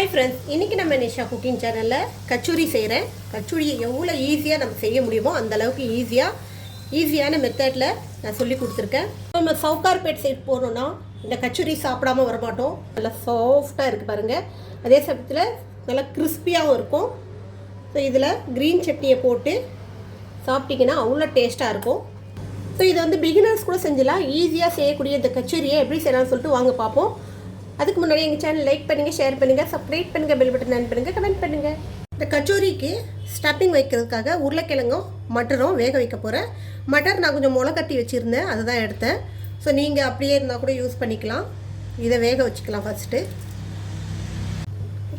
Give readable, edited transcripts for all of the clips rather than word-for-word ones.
Hi friends, இன்றைக்கி நம்ம Nisha cooking சேனலில் கச்சோரி செய்கிறேன். கச்சோரி எவ்வளோ ஈஸியாக நம்ம செய்ய முடியுமோ அந்தளவுக்கு ஈஸியான மெத்தடில் நான் சொல்லி கொடுத்துருக்கேன். நம்ம சவுகார்பேட் சைட் போனோன்னா இந்த கச்சோரி சாப்பிடாமல் வரமாட்டோம். நல்லா சாஃப்டாக இருக்குது பாருங்கள். அதே சமயத்தில் நல்லா கிறிஸ்பியாகவும் இருக்கும். ஸோ இதில் க்ரீன் சட்னியை போட்டு சாப்பிட்டிங்கன்னா அவ்வளோ டேஸ்ட்டாக இருக்கும். ஸோ இதை வந்து பிகினர்ஸ் கூட செஞ்சலாம். ஈஸியாக செய்யக்கூடிய இந்த கச்சோரியை எப்படி செய்யலாம்னு சொல்லிட்டு வாங்க பார்ப்போம். அதுக்கு முன்னாடி எங்கள் சேனல் லைக் பண்ணுங்கள், ஷேர் பண்ணுங்கள், சப்ஸ்கிரைப் பண்ணுங்கள், பெல் பட்டன் ஆன் பண்ணுங்கள், கமெண்ட் பண்ணுங்கள். இந்த கச்சோரிக்கு ஸ்டஃப்பிங் வைக்கிறதுக்காக உருளைக்கிழங்கும் மட்டரும் வேக வைக்க போகிறேன். மட்டர் நான் கொஞ்சம் முளை கட்டி வச்சுருந்தேன், அதை தான் எடுத்தேன். ஸோ நீங்கள் அப்படியே இருந்தால் கூட யூஸ் பண்ணிக்கலாம். இதை வேக வச்சுக்கலாம். ஃபஸ்ட்டு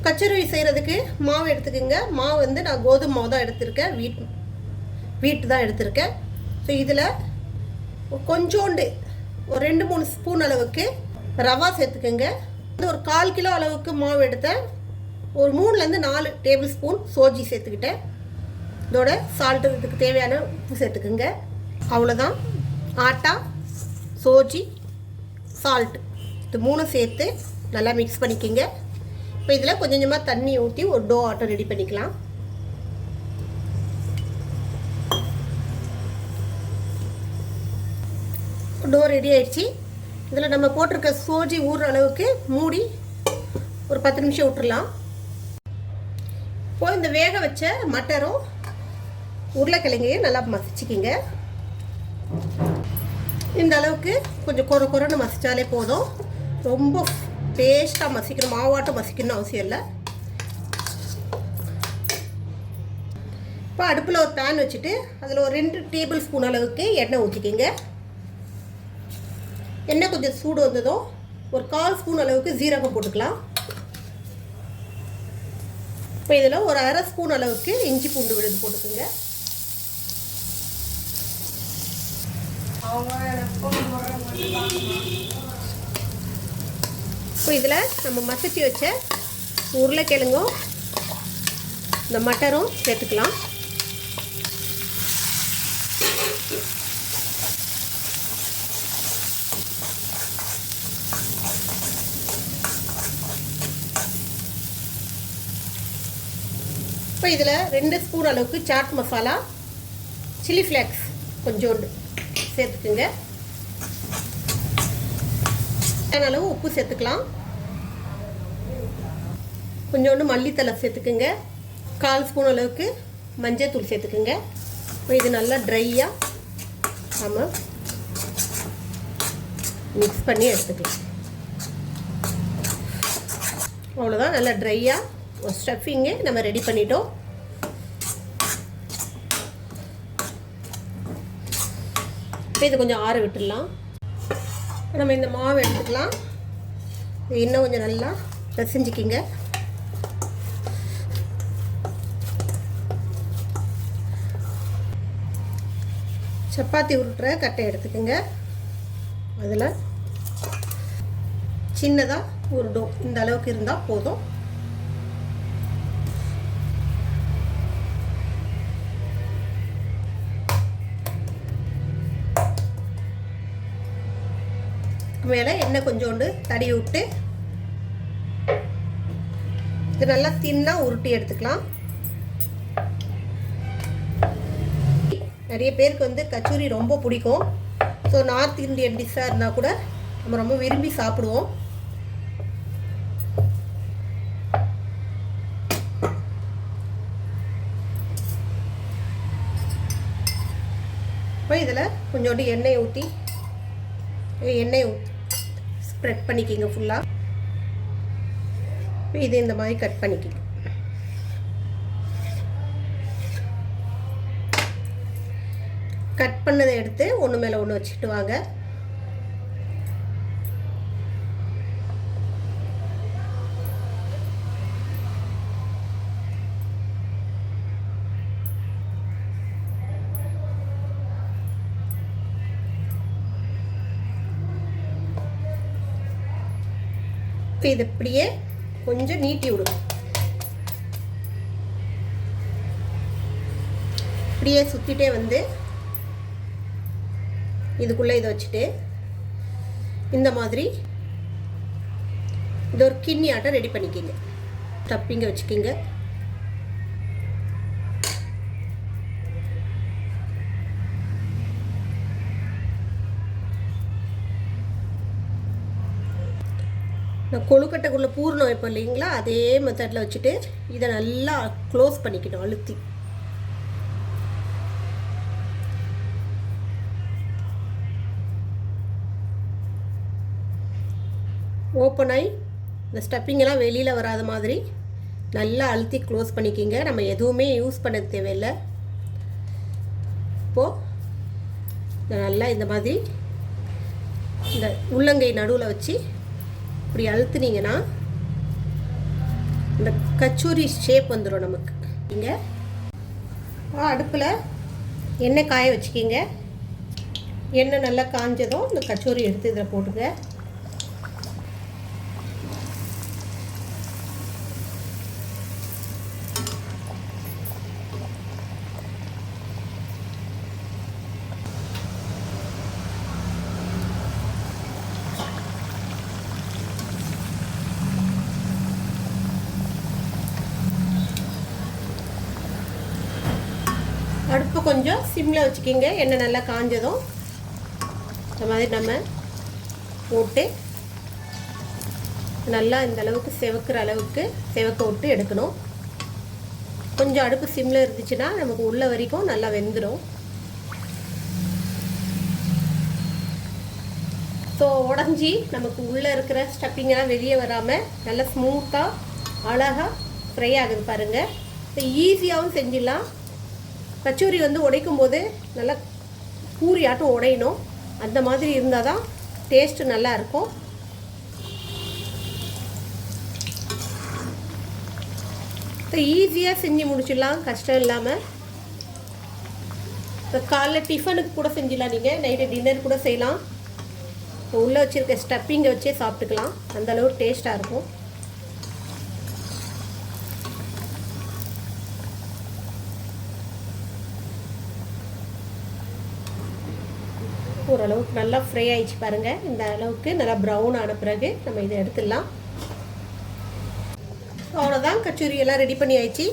கச்சோரி செய்கிறதுக்கு மாவு எடுத்துக்கோங்க. மாவு வந்து நான் கோதுமை மாவு தான் எடுத்திருக்கேன், வீட்டு தான் எடுத்திருக்கேன். ஸோ இதில் கொஞ்சோண்டு ஒரு 2-3 ஸ்பூன் அளவுக்கு ரவா சேர்த்துக்கோங்க. ஒரு 1/4 கிலோ அளவுக்கு மாவு எடுத்தேன். ஒரு 3-4 டேபிள் ஸ்பூன் சோஜி சேர்த்துக்கிட்டேன். இதோட சால்ட்டு, இதுக்கு தேவையான உப்பு சேர்த்துக்குங்க. அவ்வளோதான். ஆட்டா, சோஜி, சால்ட்டு இது 3 சேர்த்து நல்லா மிக்ஸ் பண்ணிக்கோங்க. இப்போ இதில் கொஞ்சம் கொஞ்சமாக தண்ணி ஊற்றி ஒரு டோ ஆட்டம் ரெடி பண்ணிக்கலாம். டோ ரெடி ஆயிடுச்சு. இதில் நம்ம போட்டிருக்க சோஜி ஊறுற அளவுக்கு மூடி ஒரு 10 நிமிஷம் விட்டுறலாம். இப்போ இந்த வேக வச்ச மட்டரும் உருளைக்கிழங்கையும் நல்லா மசிச்சுக்கிங்க. இந்த அளவுக்கு கொஞ்சம் கொரன்னு மசித்தாலே போதும். ரொம்ப பேஸ்ட்டாக மசிக்கணும், மாவாட்டம் மசிக்கணும்னு அவசியம் இல்லை. இப்போ அடுப்பில் ஒரு பேன் வச்சுட்டு அதில் ஒரு 2 டேபிள் ஸ்பூன் அளவுக்கு எண்ணெய் ஊற்றிக்கிங்க. எண்ணெய் கொஞ்சம் சூடு வந்ததும் ஒரு 1/4 ஸ்பூன் அளவுக்கு ஜீரகம் போட்டுக்கலாம். இப்போ இதில் ஒரு 1/2 ஸ்பூன் அளவுக்கு இஞ்சி பூண்டு விழுது போட்டுக்கோங்க. இப்போ இதில் நம்ம மசிச்சு வச்ச உருளைக்கிழங்கும் இந்த மட்டரும் சேர்த்துக்கலாம். இப்போ இதில் 2 ஸ்பூன் அளவுக்கு சாட் மசாலா, சில்லி ஃப்ளேக்ஸ் கொஞ்சோண்டு சேர்த்துக்குங்க. அளவு உப்பு சேர்த்துக்கலாம். கொஞ்சோண்டு மல்லித்தலை சேர்த்துக்குங்க. 1/4 ஸ்பூன் அளவுக்கு மஞ்சள் தூள் சேர்த்துக்குங்க. இப்போ இது நல்லா ட்ரையாக நம்ம மிக்ஸ் பண்ணி எடுத்துக்கலாம். அவ்வளோதான். நல்லா ட்ரையாக ஒரு ஸ்டஃபிங்கு நம்ம ரெடி பண்ணிட்டோம். இப்போ இது கொஞ்சம் ஆற விட்டுடலாம். நம்ம இந்த மாவு எடுத்துக்கலாம். இன்னும் கொஞ்சம் நல்லா பிசைஞ்சிக்கிங்க. சப்பாத்தி உருட்டுற கட்டை எடுத்துக்கோங்க. அதில் சின்னதாக உருட்டும். இந்த அளவுக்கு இருந்தால் போதும். மேலே எண்ணெய் கொஞ்சோண்டு தடவி விட்டு இது நல்லா தின்னாக உருட்டி எடுத்துக்கலாம். நிறைய பேருக்கு வந்து கச்சோரி ரொம்ப பிடிக்கும். ஸோ நார்த் இந்தியன் டிஷ்ஷாக இருந்தால் கூட நம்ம ரொம்ப விரும்பி சாப்பிடுவோம். இப்போ இதில் கொஞ்சோண்டு எண்ணெய் ஊற்றி ஸ்ப்ரெட் பண்ணிக்கிங்க ஃபுல்லாக. இது இந்த மாதிரி கட் பண்ணிக்கிங்க. கட் பண்ணதை எடுத்து ஒன்று மேலே ஒன்று வச்சுட்டு வாங்க. இது இப்படியே கொஞ்சம் நீட்டி விடுங்க. இப்படியே சுற்றிட்டே வந்து இதுக்குள்ளே இதை வச்சுட்டு இந்த மாதிரி இது ஒரு கிண்ணி ஆட்டம் ரெடி பண்ணிக்கிங்க. ஸ்டப்பிங்கை வச்சுக்கிங்க. நான் கொழுக்கட்டைக்குள்ளே பூர்ணம் வைப்போம் இல்லைங்களா, அதே மெத்தடில் வச்சுட்டு இதை நல்லா க்ளோஸ் பண்ணிக்கணும். அழுத்தி ஓப்பன் ஆகி இந்த ஸ்டப்பிங்கெல்லாம் வெளியில் வராத மாதிரி நல்லா அழுத்தி க்ளோஸ் பண்ணிக்கிங்க. நம்ம எதுவுமே யூஸ் பண்ண தேவையில்லை. இப்போது இதை நல்லா இந்த மாதிரி இந்த உள்ளங்கை நடுவில் வச்சு இப்படி அழுத்துனீங்கன்னா இந்த கச்சோரி ஷேப் வந்துடும் நமக்கு. இங்கே அடுப்பில் எண்ணெய் காய வச்சுக்கிங்க. எண்ணெய் நல்லா காஞ்சதும் இந்த கச்சோரி எடுத்து இதில் போட்டுங்க. அடுப்பு கொஞ்சம் சிம்மில் வச்சுக்கிங்க. எண்ணெய் நல்லா காஞ்சதும் இந்த மாதிரி நம்ம போட்டு நல்லா இந்த அளவுக்கு செவக்கிற அளவுக்கு செவக்க விட்டு எடுக்கணும். கொஞ்சம் அடுப்பு சிம்மில் இருந்துச்சுன்னா நமக்கு உள்ள வரைக்கும் நல்லா வெந்துடும். ஸோ உடஞ்சி நமக்கு உள்ளே இருக்கிற ஸ்டப்பிங்கெல்லாம் வெளியே வராமல் நல்லா ஸ்மூத்தாக அழகாக ஃப்ரை ஆகுது பாருங்கள். ஈஸியாகவும் செஞ்சிடலாம். கச்சோரி உடைக்கும் போது நல்லா பூரியாட்டம் உடையணும். அந்த மாதிரி இருந்தால் தான் டேஸ்ட்டு நல்லாயிருக்கும். இப்போ ஈஸியாக செஞ்சு முடிச்சிடலாம், கஷ்டம் இல்லாமல். இப்போ காலைல டிஃபனுக்கு கூட செஞ்சிடலாம், நீங்கள் நைட்டு டின்னர் கூட செய்யலாம். இப்போ உள்ளே வச்சுருக்க ஸ்டப்பிங்கை வச்சே சாப்பிட்டுக்கலாம். அந்தளவுக்கு டேஸ்ட்டாக இருக்கும். ஓரளவுக்கு நல்லா ஃப்ரை ஆகிடுச்சு பாருங்கள். இந்த அளவுக்கு நல்லா ப்ரௌன் ஆன பிறகு நம்ம இதை எடுத்துடலாம். அவ்வளோதான், கச்சோரி எல்லாம் ரெடி பண்ணி ஆயிடுச்சு.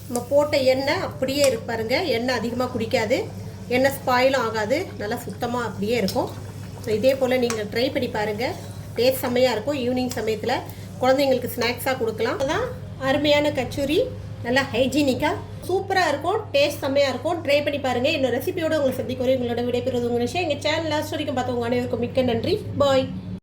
நம்ம போட்ட எண்ணெய் அப்படியே இருக்கு பாருங்கள். எண்ணெய் அதிகமாக குடிக்காது, எண்ணெய் ஸ்பாயிலும் ஆகாது, நல்லா சுத்தமாக அப்படியே இருக்கும். ஸோ இதே போல் நீங்கள் ட்ரை பண்ணி பாருங்கள். டேஸ்ட் செம்மையாக இருக்கும். ஈவினிங் சமயத்தில் குழந்தைங்களுக்கு ஸ்நாக்ஸாக கொடுக்கலாம். அதுதான் அருமையான கச்சோரி, நல்லா ஹைஜீனிக்காக சூப்பராக இருக்கும். டேஸ்ட் செம்மையாக இருக்கும். ட்ரை பண்ணி பாருங்கள். இன்னொரு ரெசிபியோடு உங்களை சந்திக்க வரை உங்களோட விடைபெறுவது உங்கள் விஷயம். எங்கள் சேனல் லாஸ்ட் வரைக்கும் பார்த்தவங்க அனைவருக்கும் மிக்க நன்றி. பாய்.